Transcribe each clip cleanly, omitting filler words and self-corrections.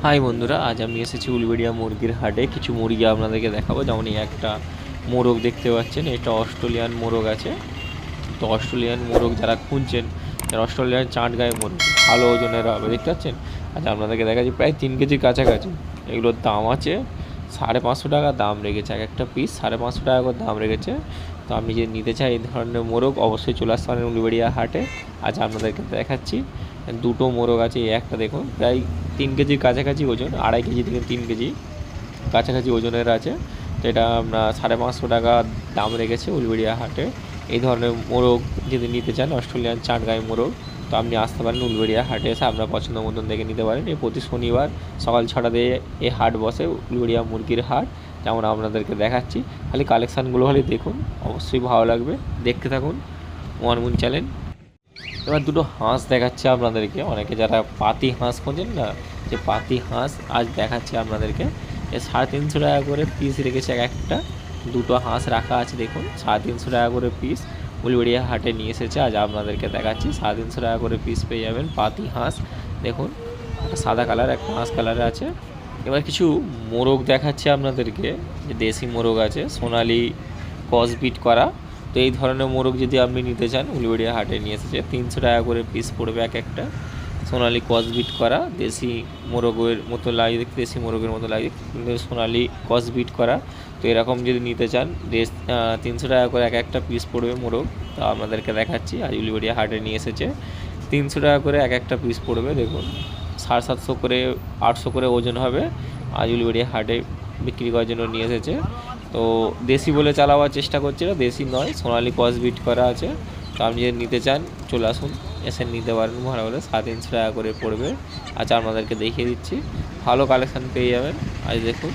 High বন্ধুরা, আজ আমি এসেছি উলবেড়িয়া মুরগির হাটে। কিছু মুরগি আপনাদেরকে দেখাবো। যেমন এই একটা মোরগ দেখতে পাচ্ছেন, এটা অস্ট্রেলিয়ান মোরগ আছে। তো অস্ট্রেলিয়ান মোরগ যারা খুঁজছেন, যারা অস্ট্রেলিয়ান চাট গায়ে মোরগ ভালো ওজনের হবে, দেখতে পাচ্ছেন। আচ্ছা, আপনাদেরকে দেখাচ্ছি প্রায় 3 কেজির কাছাকাছি। এগুলোর দাম আছে 550 টাকা দাম রেখেছে, এক একটা পিস 550 টাকা করে দাম রেখেছে। তো আপনি যদি নিতে চাই এই ধরনের মোরগ, অবশ্যই চলে আসতে পারেন উলবেড়িয়া হাটে। আজ আপনাদেরকে দেখাচ্ছি দুটো মোরগ আছে। এই একটা দেখুন, প্রায় 3 কেজির কাছাকাছি ওজন, 2.5 কেজি থেকে 3 কেজি কাছাকাছি ওজনের আছে। তো এটা আমরা 550 টাকা দাম রেখেছে উলবেড়িয়া হাটে। এই ধরনের মোরগ যদি নিতে চান, অস্ট্রেলিয়ান চাট গায়ে মোরগ, তো আপনি আসতে পারেন উলবেড়িয়া হাটে, এসে আপনার পছন্দ মতন দেখে নিতে পারেন। এই প্রতি শনিবার সকাল 6টা দিয়ে এই হাট বসে, উলবেড়িয়া মুরগির হাট। যেমন আপনাদেরকে দেখাচ্ছি, খালি কালেকশানগুলো খালি দেখুন, অবশ্যই ভালো লাগবে, দেখতে থাকুন ওয়ান চ্যানেল। এবার দুটো হাঁস দেখাচ্ছে আপনাদেরকে। অনেকে যারা পাতি হাঁস খোঁজেন না, যে পাতি হাঁস আজ দেখাচ্ছে আপনাদেরকে। 350 টাকা করে পিস রেখেছে এক একটা। দুটো হাঁস রাখা আছে দেখুন, 350 টাকা করে পিস উলবেড়িয়া হাটে নিয়ে এসেছে। আজ আপনাদেরকে দেখাচ্ছি 350 টাকা করে পিস পেয়ে যাবেন পাতি হাঁস। দেখুন, একটা সাদা কালার, একটা হাঁস কালারে আছে। এবার কিছু মোরগ দেখাচ্ছে আপনাদেরকে, যে দেশি মোরগ আছে, সোনালি ক্রসবিট করা। তো এই ধরনের মোরগ যদি আপনি নিতে চান, উলবেড়িয়া হাটে নিয়ে এসেছে। 300 টাকা করে পিস পড়বে এক একটা। সোনালি ক্রসবিট করা, দেশি মোরগের মতো লাগে দেখতে, দেশি মোরগের মতো লাগে কিন্তু সোনালি ক্রসবিট করা। তো এরকম যদি নিতে চান, 300 টাকা করে এক একটা পিস পড়বে মোরগ। তা আপনাদেরকে দেখাচ্ছি, আজ উলবেড়িয়া হাটে নিয়ে এসেছে। 300 টাকা করে এক একটা পিস পড়বে। দেখুন, 750 করে 800 করে ওজন হবে। আজ উলবেড়িয়া হাটে বিক্রি করার জন্য নিয়ে এসেছে। তো দেশি বলে চালাবার চেষ্টা করছে, না দেশি নয়, সোনালি ক্রসবিট করা আছে। তো আপনি যদি নিতে চান চলে আসুন, এসে নিতে পারেন ভালো করে। 350 টাকা করে পড়বে। আচ্ছা, আপনাদেরকে দেখিয়ে দিচ্ছি, ভালো কালেকশান পেয়ে যাবেন। আজ দেখুন,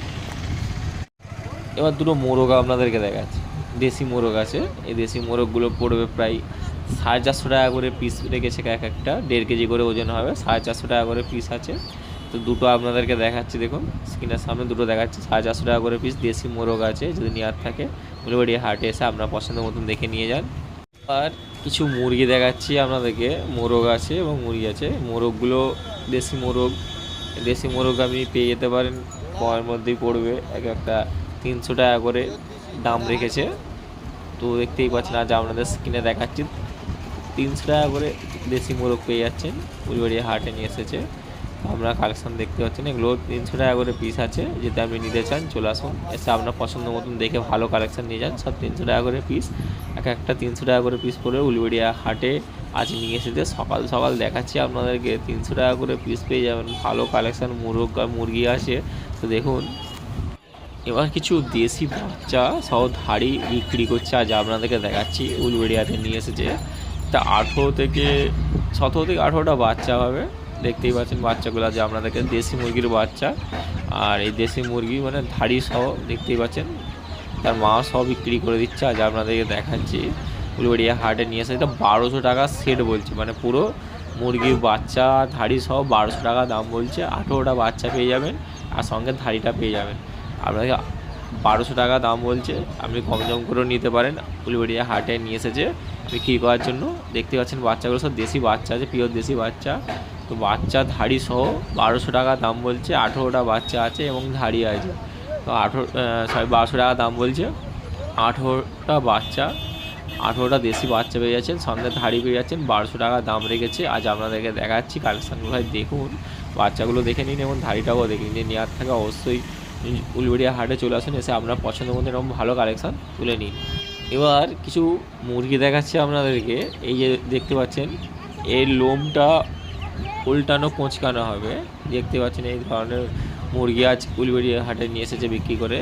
এবার দুটো মোরগ আপনাদেরকে দেখাচ্ছি। দেশি মোরগ আছে, এই দেশি মোরগগুলো পড়বে প্রায় 450 টাকা করে পিস রেখেছে এক একটা। 1.5 কেজি করে ওজন হবে, 450 টাকা করে পিস আছে। তো দুটো আপনাদেরকে দেখাচ্ছি, দেখুন স্ক্রিনের সামনে দুটো দেখাচ্ছি, 450 টাকা করে পিস দেশি মোরগ আছে। যদি নেওয়ার থাকে উলবেড়িয়া হাটে এসে আপনার পছন্দ মতন দেখে নিয়ে যান। আর কিছু মুরগি দেখাচ্ছি আপনাদেরকে। মোরগ আছে এবং মুরগি আছে। মোরগগুলো দেশি মোরগ। দেশি মোরগ আপনি পেয়ে যেতে পারেন কমের মধ্যেই পড়বে, এক একটা 300 টাকা করে দাম রেখেছে। তো দেখতেই পাচ্ছেন, আজ আপনাদের স্ক্রিনে দেখাচ্ছি 300 টাকা করে দেশি মোরগ পেয়ে যাচ্ছেন, উলবেড়িয়া হাটে নিয়ে এসেছে। আমরা কালেকশান দেখতে পাচ্ছেন, এগুলো 300 টাকা করে পিস আছে। যদি আপনি নিতে চান চলে আসুন, এসে আপনার পছন্দ মতন দেখে ভালো কালেকশান নিয়ে যান। সব 300 টাকা করে পিস, এক একটা 300 টাকা করে পিস পড়ে উলবেড়িয়া হাটে আজ নিয়ে এসেছে। সকাল সকাল দেখাচ্ছি আপনাদেরকে, 300 টাকা করে পিস পেয়ে যাবেন, ভালো কালেকশান মোরগ আর মুরগি আছে। তো দেখুন, এবার কিছু দেশি বাচ্চা সহ ধাড়ি বিক্রি করছে, আজ আপনাদেরকে দেখাচ্ছি উলবেড়িয়াতে নিয়ে এসেছে। তা 17 থেকে 18টা বাচ্চা হবে। দেখতেই পাচ্ছেন বাচ্চাগুলো, যে আপনাদেরকে দেশি মুরগির বাচ্চা। আর এই দেশি মুরগি মানে ধাড়ি সহ দেখতেই পাচ্ছেন, তার মা সহ বিক্রি করে দিচ্ছে। আজ আপনাদেরকে দেখাচ্ছি উলবেড়িয়া হাটে নিয়ে এসে। এটা 1200 টাকা সেট বলছে, মানে পুরো মুরগির বাচ্চা ধাড়ি সহ 1200 টাকা দাম বলছে। 18টা বাচ্চা পেয়ে যাবেন, আর সঙ্গে ধাড়িটা পেয়ে যাবেন। আপনাকে 1200 টাকা দাম বলছে, আপনি কম দাম করেও নিতে পারেন। উলবেড়িয়া হাটে নিয়ে এসেছে বিক্রি করার জন্য। দেখতে পাচ্ছেন বাচ্চাগুলো সব দেশি বাচ্চা আছে, পিওর দেশি বাচ্চা। তো বাচ্চা ধাড়ি সহ 1200 টাকা দাম বলছে। 18টা বাচ্চা আছে এবং ধাড়ি আছে। তো 1200 টাকা দাম বলছে। 18টা বাচ্চা, 18টা দেশি বাচ্চা পেয়ে যাচ্ছেন, সঙ্গে ধাড়ি পেয়ে যাচ্ছেন। 1200 টাকা দাম রেখেছে। আজ আপনাদেরকে দেখাচ্ছি কালেকশানগুলো, দেখুন বাচ্চাগুলো দেখে নিন এবং ধাড়িটাও দেখে নিন। যে নেওয়ার থাকে অবশ্যই উলবেড়িয়া হাটে চলে আসুন, এসে আপনার পছন্দ মতো এরকম ভালো কালেকশান তুলে নিন। এবার কিছু মুরগি দেখাচ্ছি আপনাদেরকে। এই যে দেখতে পাচ্ছেন, এর লোমটা উল্টানো কোঁচকানো হবে। দেখতে পাচ্ছেন এই ধরনের মুরগি আজ উলবেড়িয়া হাটে নিয়ে এসেছে বিক্রি করে।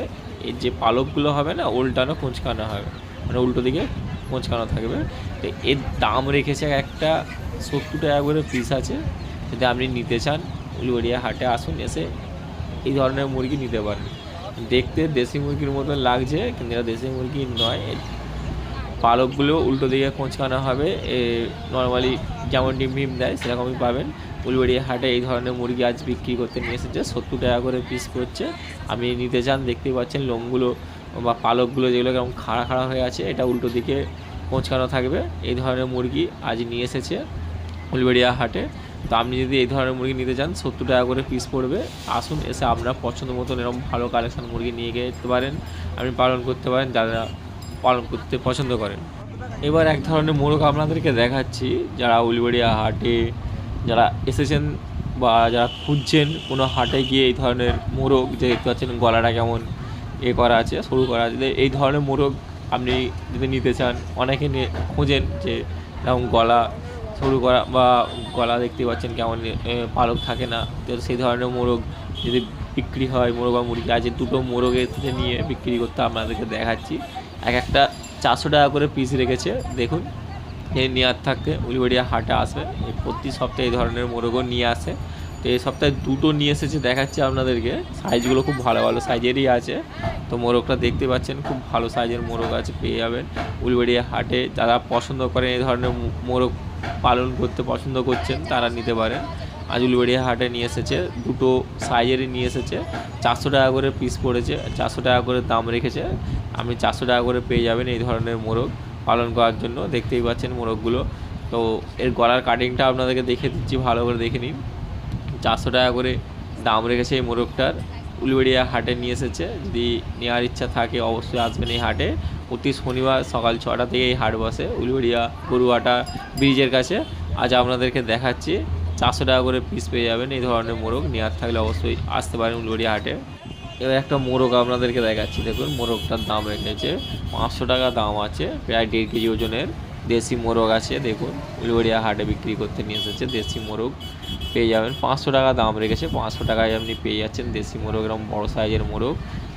এর যে পালকগুলো হবে না, উল্টানো কোঁচকানো হবে, মানে উল্টো দিকে কোঁচকানো থাকবে। তো এর দাম রেখেছে একটা 70 টাকা করে পিস আছে। যদি আপনি নিতে চান উলবেড়িয়া হাটে আসুন, এসে এই ধরনের মুরগি নিতে পারেন। দেখতে দেশি মুরগির মতো লাগছে, কিন্তু এটা দেশি মুরগি নয়। পালকগুলো উল্টো দিকে কোঁচকানো হবে। নর্মালি যেমন ডিম ডিম দেয় সেরকমই পাবেন। উলবেড়িয়া হাটে এই ধরনের মুরগি আজ বিক্রি করতে নিয়ে এসেছে। 70 টাকা করে পিস করছে। আপনি নিতে চান, দেখতেই পাচ্ছেন লোমগুলো বা পালকগুলো যেগুলো কেমন খাড়া খাড়া হয়ে আছে, এটা উল্টো দিকে কোঁচকানো থাকবে। এই ধরনের মুরগি আজ নিয়ে এসেছে উলবেড়িয়া হাটে। তো আপনি যদি এই ধরনের মুরগি নিতে চান 70 টাকা করে পিস পড়বে। আসুন, এসে আপনার পছন্দ মতন এরকম ভালো কালেকশান মুরগি নিয়ে যেতে পারেন, আপনি পালন করতে পারেন যারা পালন করতে পছন্দ করেন। এবার এক ধরনের মোরগ আপনাদেরকে দেখাচ্ছি, যারা উলুবেড়িয়া হাটে যারা এসেছেন বা যারা খুঁজছেন কোনো হাটে গিয়ে এই ধরনের মোরগ, যে দেখতে পাচ্ছেন গলাটা কেমন করা আছে, সরু করা আছে, এই ধরনের মোরগ আপনি যদি নিতে চান, অনেকে খোঁজেন যে এরকম গলা সরু করা বা গলা দেখতে পাচ্ছেন কেমন পালক থাকে না, তো সেই ধরনের মোরগ যদি বিক্রি হয়, মোরগ বা মুরগি আছে, দুটো মোরগের থেকে নিয়ে বিক্রি করতে আপনাদেরকে দেখাচ্ছি। এক একটা 400 টাকা করে পিস রেখেছে। দেখুন, এই নেওয়ার থাকতে উলুবেড়িয়া হাটে আসবে, এই প্রতি সপ্তাহে এই ধরনের মোরগও নিয়ে আসে। তো এই সপ্তাহে দুটো নিয়ে এসেছে, দেখাচ্ছি আপনাদেরকে। সাইজগুলো খুব ভালো ভালো সাইজেরই আছে। তো মোরগটা দেখতে পাচ্ছেন, খুব ভালো সাইজের মোরগ আছে, পেয়ে যাবেন উলুবেড়িয়া হাটে। যারা পছন্দ করেন এই ধরনের মোরগ পালন করতে পছন্দ করছেন, তারা নিতে পারেন। আজ উলুবেড়িয়া হাটে নিয়ে এসেছে, দুটো সাইজেরই নিয়ে এসেছে। 400 টাকা করে পিস পড়েছে, 400 টাকা করে দাম রেখেছে। আপনি 400 টাকা করে পেয়ে যাবেন এই ধরনের মোরগ পালন করার জন্য। দেখতেই পাচ্ছেন মোরগগুলো। তো এর গলার কাটিংটা আপনাদেরকে দেখে দিচ্ছি, ভালো করে দেখে নিন। 400 টাকা করে দাম রেখেছে এই মোরগটার। উলুবেড়িয়া হাটে নিয়ে এসেছে, যদি নেওয়ার ইচ্ছা থাকে অবশ্যই আসবেন এই হাটে। প্রতি শনিবার সকাল 6টা থেকে এই হাট বসে উলুবেড়িয়া গরুয়াটা ব্রিজের কাছে। আজ আপনাদেরকে দেখাচ্ছি, 400 টাকা করে পিস পেয়ে যাবেন এই ধরনের মোরগ। নেওয়ার থাকলে অবশ্যই আসতে পারেন উলুবেড়িয়া হাটে। এবার একটা মোরগ আপনাদেরকে দেখাচ্ছি, দেখুন মোরগটার দাম রেখেছে 500 টাকা দাম আছে, প্রায় 1.5 কেজি ওজনের দেশি মোরগ আছে। দেখুন উলুবেড়িয়া হাটে বিক্রি করতে নিয়ে এসেছে, দেশি মোরগ পেয়ে যাবেন। 500 টাকা দাম রেখেছে, 500 টাকায় আপনি পেয়ে যাচ্ছেন দেশি মোরগ, এরকম বড়ো সাইজের মোরগ,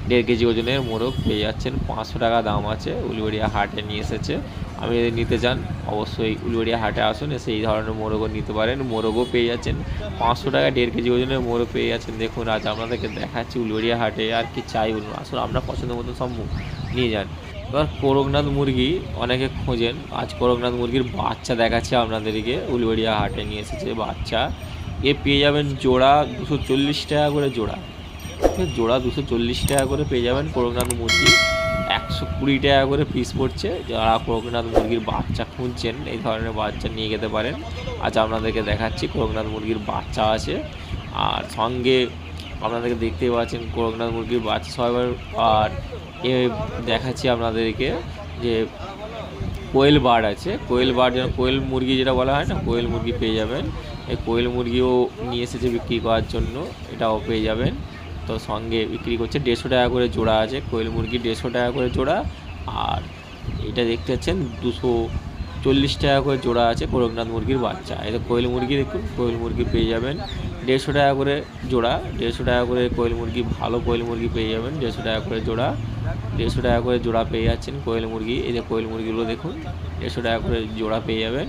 1.5 কেজি ওজনের মোরগ পেয়ে যাচ্ছেন। 500 টাকা দাম আছে, উলুবেড়িয়া হাটে নিয়ে এসেছে। আপনি যদি নিতে চান অবশ্যই উলুবেড়িয়া হাটে আসুন, এসে এই ধরনের মোরগও নিতে পারেন। মোরগও পেয়ে যাচ্ছেন 500 টাকা, 1.5 কেজি ওজনের মোরগ পেয়ে যাচ্ছেন। দেখুন আজ আপনাদেরকে দেখাচ্ছি উলুবেড়িয়া হাটে, আর কি চাই বলুন, আসুন আপনার পছন্দ মতো সব নিয়ে যান। এবার করকনাথ মুরগি অনেকে খোঁজেন, আজ করকনাথ মুরগির বাচ্চা দেখাচ্ছে আপনাদেরকে। উলুবেড়িয়া হাটে নিয়ে এসেছে বাচ্চা, পেয়ে যাবেন জোড়া 240 টাকা করে জোড়া। জোড়া 240 টাকা করে পেয়ে যাবেন করকনাথ মুরগি। 120 টাকা করে পিস পড়ছে। যারা করকনাথ মুরগির বাচ্চা খুঁজছেন, এই ধরনের বাচ্চা নিয়ে যেতে পারেন। আজ আপনাদেরকে দেখাচ্ছি করকনাথ মুরগির বাচ্চা আছে, আর সঙ্গে আপনাদেরকে দেখতেই পাচ্ছেন করকনাথ মুরগির বাচ্চা সবাই। আর দেখাচ্ছি আপনাদেরকে যে কোয়েল বার্ড আছে, কোয়েল বার্ড যেন কোয়েল মুরগি যেটা বলা হয় না, কোয়েল মুরগি পেয়ে যাবেন। এই কোয়েল মুরগিও নিয়ে এসেছে বিক্রি করার জন্য, এটাও পেয়ে যাবেন। তো সঙ্গে বিক্রি করছে 150 টাকা করে জোড়া আছে, কোয়েল মুরগি 150 টাকা করে জোড়া। আর এটা দেখতে পাচ্ছেন 240 টাকা করে জোড়া আছে করকনাথ মুরগির বাচ্চা। এটা কোয়েল মুরগি, দেখুন কোয়েল মুরগি পেয়ে যাবেন 150 টাকা করে জোড়া। 150 টাকা করে কোয়েল মুরগি, ভালো কোয়েল মুরগি পেয়ে যাবেন 150 টাকা করে জোড়া। 150 টাকা করে জোড়া পেয়ে যাচ্ছেন কোয়েল মুরগি। এই যে কোয়েল মুরগিগুলো দেখুন 150 টাকা করে জোড়া পেয়ে যাবেন।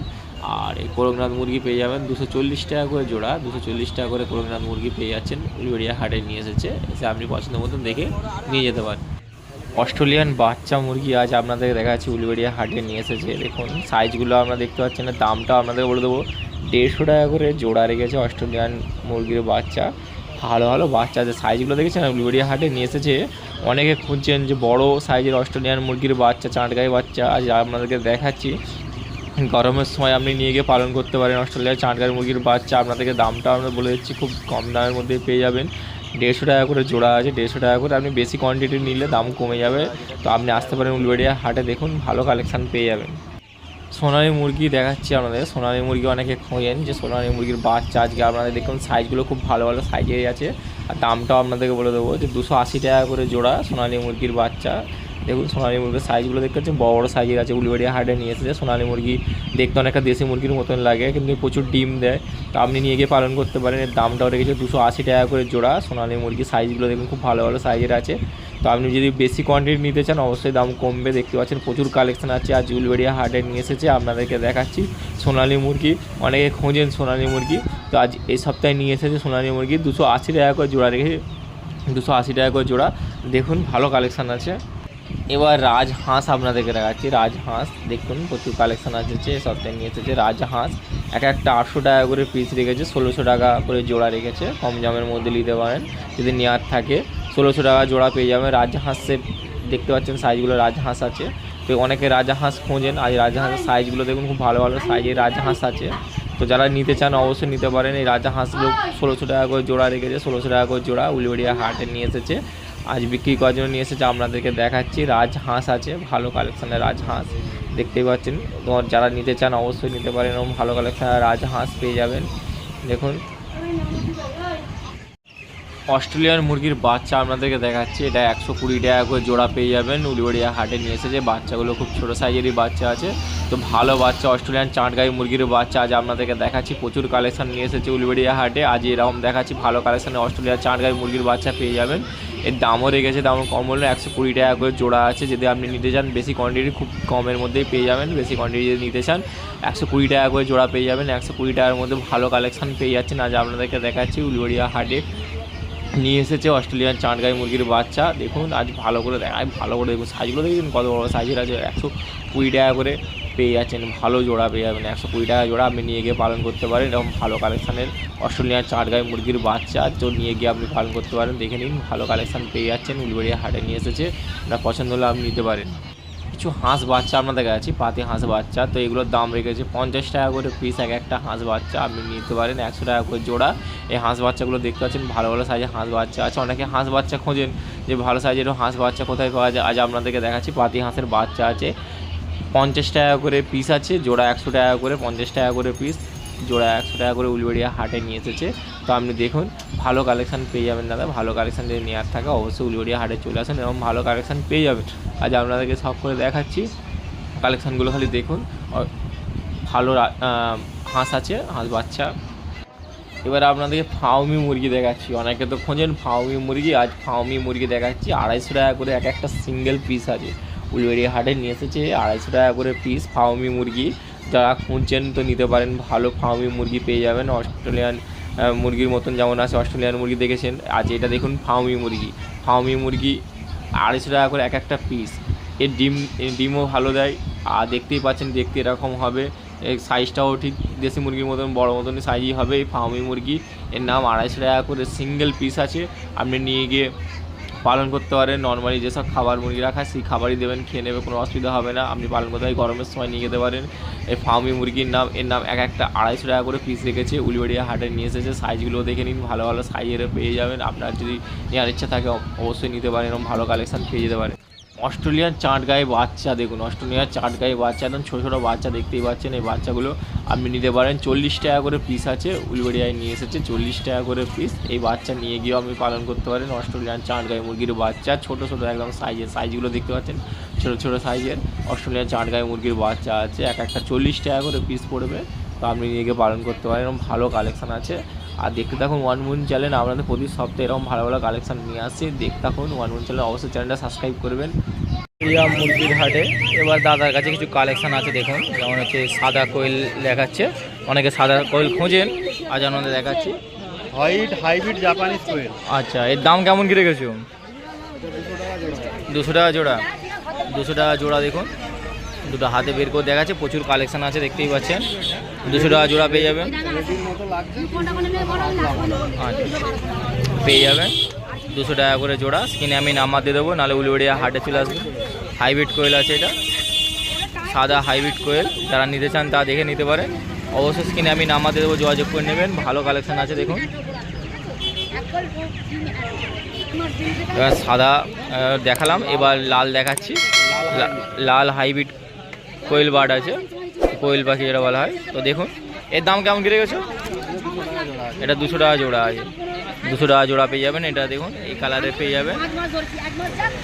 আর এই করকনাথ মুরগি পেয়ে যাবেন 240 টাকা করে জোড়া। 240 টাকা করে করকনাথ মুরগি পেয়ে যাচ্ছেন, উলুবেড়িয়া হাটে নিয়ে এসেছে। এসে আপনি পছন্দ মতন দেখে নিয়ে যেতে পারেন। অস্ট্রেলিয়ান বাচ্চা মুরগি আজ আপনাদের দেখা যাচ্ছে উলুবেড়িয়া হাটে নিয়ে এসেছে। দেখুন সাইজগুলো আপনারা দেখতে পাচ্ছেন, না দামটা আপনাদের বলে দেবো। 150 টাকা করে জোড়া রেখেছে অস্ট্রেলিয়ান মুরগির বাচ্চা। ভালো ভালো বাচ্চা আছে, সাইজগুলো দেখেছেন উলুবেড়িয়া হাটে নিয়ে এসেছে। অনেকে খুঁজছেন যে বড় সাইজের অস্ট্রেলিয়ান মুরগির বাচ্চা, চাঁটগাই বাচ্চা, আজ আপনাদেরকে দেখাচ্ছি। গরমের সময় আপনি নিয়ে গিয়ে পালন করতে পারেন অস্ট্রেলিয়ার চাঁটগাই মুরগির বাচ্চা। আপনাদেরকে দামটা আমরা বলে দিচ্ছি, খুব কম দামের মধ্যে পেয়ে যাবেন। 150 টাকা করে জোড়া আছে, 150 টাকা করে। আপনি বেশি কোয়ান্টিটি নিলে দাম কমে যাবে। তো আপনি আসতে পারেন উলুবেড়িয়া হাটে, দেখুন ভালো কালেকশান পেয়ে যাবেন। সোনালি মুরগি দেখাচ্ছি আপনাদের। সোনালি মুরগি অনেকে খোঁজেন যে সোনালি মুরগির বাচ্চা, আজকে আপনাদের দেখুন সাইজগুলো খুব ভালো ভালো সাইজেরই আছে। আর দামটাও আপনাদেরকে বলে দেবো যে 280 টাকা করে জোড়া সোনালি মুরগির বাচ্চা। দেখুন সোনালি মুরগির সাইজগুলো দেখতে পাচ্ছেন, বড় বড় সাইজের আছে। উলুবেড়িয়া হাটে নিয়ে এসেছে। সোনালি মুরগি দেখতে অনেকটা দেশি মুরগির মতন লাগে, কিন্তু প্রচুর ডিম দেয়। তো আপনি নিয়ে গিয়ে পালন করতে পারেন। এর দামটাও রেখেছে 280 টাকা করে জোড়া। সোনালি মুরগির সাইজগুলো দেখুন খুব ভালো ভালো সাইজের আছে। তো আপনি যদি বেশি কোয়ান্টিটি নিতে চান অবশ্যই দাম কমবে। দেখতে পাচ্ছেন প্রচুর কালেকশন আছে, আজ উলুবেড়িয়া হাটে নিয়ে এসেছে। আপনাদেরকে দেখাচ্ছি সোনালি মুরগি, অনেকে খোঁজেন সোনালি মুরগি। তো আজ এই সপ্তাহে নিয়ে এসেছে সোনালি মুরগি। 280 টাকা করে জোড়া রেখেছে, 280 টাকা করে জোড়া। দেখুন ভালো কালেকশান আছে। এবার রাজহাঁস আপনাদেরকে দেখাচ্ছি। রাজহাঁস দেখুন প্রচুর কালেকশান আছে, সপ্তাহে নিয়ে এসেছে রাজহাঁস। এক একটা 800 টাকা করে পিস রেখেছে, 1600 টাকা করে জোড়া রেখেছে। কম দামের মধ্যে নিতে পারেন যদি নেওয়ার থাকে। 1600 টাকা জোড়া পেয়ে যাবেন। রাজহাঁসের দেখতে পাচ্ছেন সাইজগুলো, রাজহাঁস আছে। তো অনেকে রাজহাঁস খোঁজেন, আজ রাজহাঁসের সাইজগুলো দেখুন খুব ভালো ভালো সাইজের রাজহাঁস আছে। তো তো যারা নিতে চান অবশ্যই নিতে পারেন। এই রাজা হাঁসগুলো 1600 টাকা করে জোড়া রেখেছে, 1600 টাকা করে জোড়া উলুবেড়িয়া হাটে নিয়ে এসেছে। আজ বিক্রি করার জন্য নিয়ে এসেছে, আপনাদেরকে দেখাচ্ছি। রাজহাঁস আছে, ভালো কালেকশানের রাজহাঁস দেখতেই পাচ্ছেন। তোমার যারা নিতে চান অবশ্যই নিতে পারেন, এবং ভালো কালেকশানের রাজহাঁস পেয়ে যাবেন। দেখুন অস্ট্রেলিয়ান মুরগির বাচ্চা আপনাদেরকে দেখাচ্ছি, এটা 120 টাকা করে জোড়া পেয়ে যাবেন। উলুবেড়িয়া হাটে নিয়ে এসেছে, বাচ্চাগুলো খুব ছোটো সাইজেরই বাচ্চা আছে। তো ভালো বাচ্চা অস্ট্রেলিয়ান চাঁটগাঁই মুরগির বাচ্চা আজ আপনাদেরকে দেখাচ্ছি। প্রচুর কালেকশান নিয়ে এসেছে উলুবেড়িয়া হাটে, আজ এরকম দেখাচ্ছি। ভালো কালেকশানে অস্ট্রেলিয়ান চাঁটগাঁই মুরগির বাচ্চা পেয়ে যাবেন। এর দামও রেখেছে, দাম কম হলে 120 টাকা করে জোড়া আছে। যদি আপনি নিতে চান বেশি কোয়ান্টিটি, খুব কমের মধ্যেই পেয়ে যাবেন। বেশি কোয়ান্টিটি যদি নিতে চান 120 টাকা করে জোড়া পেয়ে যাবেন। 120 টাকার মধ্যে ভালো কালেকশান পেয়ে যাচ্ছেন। আজ আপনাদেরকে দেখাচ্ছি উলুবেড়িয়া হাটে নিয়ে এসেছে অস্ট্রেলিয়ান চাঁটগাঁই মুরগির বাচ্চা। দেখুন আজ ভালো করে দেখায়, ভালো করে দেখুন সাইজগুলো দেখুন কত বড় সাইজের আছে। 120 টাকা করে পেয়ে যাচ্ছেন, ভালো জোড়া পেয়ে যাবেন। 120 টাকা জোড়া আপনি নিয়ে গিয়ে পালন করতে পারেন। এরকম ভালো কালেকশানের অস্ট্রেলিয়ান চাঁটগাঁই মুরগির বাচ্চা তো নিয়ে গিয়ে আপনি পালন করতে পারেন। দেখে নিন ভালো কালেকশান পেয়ে যাচ্ছেন, উলুবেড়িয়া হাটে নিয়ে এসেছে। আপনার পছন্দ হলে আপনি নিতে পারেন। কিছু হাঁস বাচ্চা আপনাদের কাছে, পাতি হাঁস বাচ্চা, তো এগুলোর দাম রেখেছে 50 টাকা করে পিস। একটা হাঁস বাচ্চা আপনি নিতে পারেন 100 টাকা করে জোড়া। এই হাঁস বাচ্চাগুলো দেখতে পাচ্ছেন, ভালো ভালো সাইজের হাঁস বাচ্চা আছে। অনেকে হাঁস বাচ্চা খোঁজেন যে ভালো সাইজের হাঁস বাচ্চা কোথায় পাওয়া যায়, আজ আপনাদেরকে দেখাচ্ছি। পাতি হাঁসের বাচ্চা আছে, 50 টাকা করে পিস আছে, জোড়া 100 টাকা করে, 50 টাকা করে পিস, জোড়া 100 টাকা করে উলুবেড়িয়া হাটে নিয়ে এসেছে। তো আপনি দেখুন ভালো কালেকশান পেয়ে যাবেন দাদা। ভালো কালেকশান যদি নেওয়ার থাকে অবশ্যই উলুবেড়িয়া হাটে চলে আসেন, এবং ভালো কালেকশান পেয়ে যাবেন। আজ আপনাদেরকে সব করে দেখাচ্ছি কালেকশানগুলো, খালি দেখুন। ভালো হাঁস আছে, হাঁস বাচ্চা। এবার আপনাদেরকে ফাউমি মুরগি দেখাচ্ছি। অনেকে তো খোঁজেন ফাউমি মুরগি, আজ ফাউমি মুরগি দেখাচ্ছি। 250 টাকা করে একটা সিঙ্গেল পিস আছে, উলুবেড়িয়া হাটে নিয়ে এসেছে। 250 টাকা করে পিস ফাউমি মুরগি, যারা খুঁজছেন তো নিতে পারেন। ভালো ফাউমি মুরগি পেয়ে যাবেন। অস্ট্রেলিয়ান মুরগির মতন যেমন আছে, অস্ট্রেলিয়ান মুরগি দেখেছেন, আজ এটা দেখুন ফাউমি মুরগি। ফাউমি মুরগি 250 টাকা করে একটা পিস। এর ডিমও ভালো দেয়, আর দেখতেই পাচ্ছেন দেখতে এরকম হবে। এর সাইজটাও ঠিক দেশি মুরগির মতন বড় মতনই সাইজই হবে এই ফাউমি মুরগি। এর নাম 250 টাকা করে সিঙ্গেল পিস আছে, আপনি নিয়ে গিয়ে পালন করতে পারেন। নর্মালি যেসব খাবার মুরগিরা খায় সেই খাবারই দেবেন, খেয়ে নেবে, কোনো অসুবিধা হবে না। আপনি পালন করতে হয় গরমের সময় নিয়ে যেতে পারেন। এই ফাউমি মুরগির নাম, এর নাম একটা 250 টাকা করে পিস রেখেছে, উলুবেড়িয়া হাটে নিয়ে এসেছে। সাইজগুলো দেখে নিন, ভালো ভালো সাইজের পেয়ে যাবেন। আপনার যদি নেওয়ার ইচ্ছা থাকে অবশ্যই নিতে পারেন, এরকম ভালো কালেকশান পেয়ে যেতে পারেন। অস্ট্রেলিয়ান চাঁটগাঁই বাচ্চা দেখুন, অস্ট্রেলিয়ান চাঁটগাঁই বাচ্চা, একদম ছোটো ছোটো বাচ্চা দেখতেই পাচ্ছেন। এই বাচ্চাগুলো আপনি নিতে পারেন। 40 টাকা করে পিস আছে, উলুবেড়িয়ায় নিয়ে এসেছে 40 টাকা করে পিস। এই বাচ্চা নিয়ে গিয়েও আপনি পালন করতে পারেন। অস্ট্রেলিয়ান চাঁটগাঁই মুরগির বাচ্চা, ছোটো ছোটো একদম সাইজগুলো দেখতে পাচ্ছেন, ছোটো ছোটো সাইজের অস্ট্রেলিয়ান চাঁটগাঁই মুরগির বাচ্চা আছে। একটা 40 টাকা করে পিস পড়বে, তো আপনি নিয়ে গিয়ে পালন করতে পারেন। এরকম ভালো কালেকশান আছে। আর দেখতে থাকুন ওয়ান মুন চ্যানেল, আপনাদের প্রতি সপ্তাহে এরকম ভালো ভালো কালেকশান নিয়ে আসছে। দেখতে থাকুন ওয়ান মুন চ্যানেল, অবশ্যই চ্যানেলটা সাবস্ক্রাইব করবেন। মুরগির হাটে এবার দাদার কাছে কিছু কালেকশান আছে দেখুন, যেমন হচ্ছে সাদা কোয়েল দেখাচ্ছে। অনেকে সাদা কোয়েল খোঁজেন, আজ আপনাদের দেখাচ্ছি। হোয়াইট হাইব্রিড জাপানিজ কোয়েল। আচ্ছা, এর দাম কেমন কি রেখেছো? 200 টাকা জোড়া। 200 টাকা জোড়া দেখুন, দুটো হাতে বের করে দেখাচ্ছে। প্রচুর কালেকশান আছে দেখতেই পাচ্ছেন। 200 টাকা জোড়া পেয়ে যাবেন। আচ্ছা, পেয়ে যাবেন 200 টাকা করে জোড়া। স্ক্রিনে আমি নাম্বার দিয়ে দেবো, নাহলে উলুবেড়িয়া হাটে চলে আসবে। হাইব্রিড কোয়েল আছে, এটা সাদা হাইব্রিড কোয়েল। যারা নিতে চান তা দেখে নিতে পারেন। অবশ্যই স্ক্রিনে আমি নাম্বার দিয়ে দেবো, যোগাযোগ করে নেবেন। ভালো কালেকশান আছে দেখুন। এবার সাদা দেখালাম, এবার লাল দেখাচ্ছি। লাল হাইব্রিড কোয়েল বার্ড আছে, কোয়েল পাখি যেটা বলা হয়। তো দেখুন এর দাম কেমন কিনে গেছে? এটা 200 টাকা জোড়া আছে। 200 টাকা জোড়া পেয়ে যাবেন। এটা দেখুন এই কালারে পেয়ে যাবেন,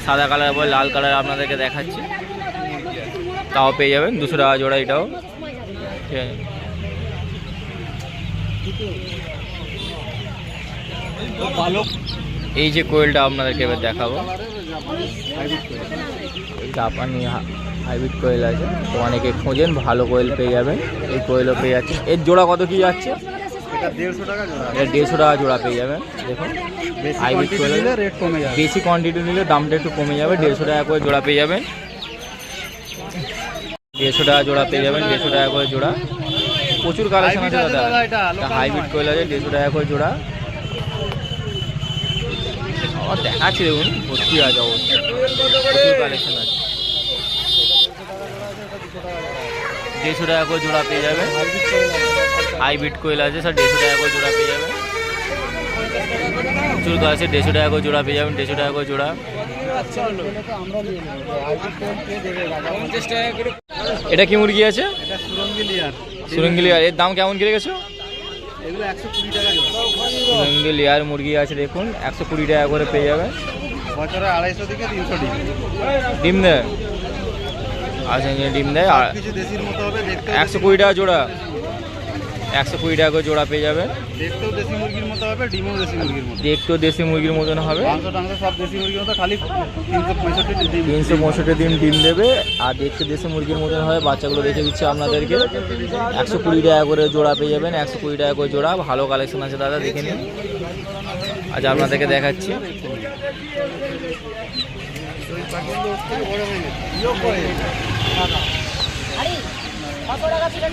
সাদা কালার বলে লাল কালার আপনাদেরকে দেখাচ্ছি, তাও পেয়ে যাবেন 200 টাকা জোড়া। এটাও এই যে কোয়েলটা আপনাদেরকে এবার দেখাবো, জাপানি হাইব্রিড কোয়েল আছে। তো অনেকে খোঁজেন, ভালো কোয়েল পেয়ে যাবেন। এই কোয়েলও পেয়ে যাচ্ছে। এর জোড়া কত কি যাচ্ছে? এটা 150 টাকা জোড়া। এটা 150 টাকা জোড়া পেয়ে যাবেন। দেখুন হাইব্রিড কোয়েল, রেট কমে যাবে। বেশি কোয়ান্টিটি নিলে দামটা একটু কমে যাবে। 150 টাকা করে জোড়া পেয়ে যাবেন। 150 টাকা জোড়া পেয়ে যাবেন। 150 টাকা করে জোড়া। প্রচুর কালেকশন আছে দাদা। হাইব্রিড কোয়েল আছে 150 টাকা করে জোড়া। আমার দেখাচ্ছি দেখুন, ভর্তি আছে অবশ্যই, প্রচুর কালেকশন আছে। 150 টাকা করে জোড়া পেয়ে যাবে। হাইব্রিড কোয়েল আছে স্যার 150 টাকা করে জোড়া পেয়ে যাবেন। চুলকা আছে 150 টাকা করে জোড়া পেয়ে যাবেন, 150 টাকা করে জোড়া। এটা কি মুরগি আছে? এটা সুরঙ্গি লিয়ার। সুরঙ্গি লেয়ার, এর দাম কেমন কি রেখেছো? এগুলো 120 টাকা জোড়া। সুরঙ্গি লেয়ার মুরগি আছে দেখুন, 120 টাকা করে পেয়ে যাবেন। বছরে 250 থেকে 300 ডিম। ডিম দেয়? আচ্ছা, ডিম দেয়। আর কিছু দেশির মতো হবে দেখতে। 120 টাকা জোড়া, 120 টাকা করে জোড়া পেয়ে যাবেন। দেখতেও দেশি মুরগির মতো হবে, ডিমও দেশি মুরগির মতো। দেখতেও দেশি মুরগির মতন হবে। মাংস টাংস সব দেশি মুরগির মতো, খালি 365 ডিম। 365 দিন ডিম দেবে আর দেখতে দেশি মুরগির মতন হবে। বাচ্চাগুলো দেখে দিচ্ছি আপনাদেরকে, 120 টাকা করে জোড়া পেয়ে যাবেন, 120 টাকা করে জোড়া। ভালো কালেকশন আছে দাদা, দেখে নিন। আচ্ছা, আপনাদেরকে দেখাচ্ছি। আরে 500 টাকা ছিল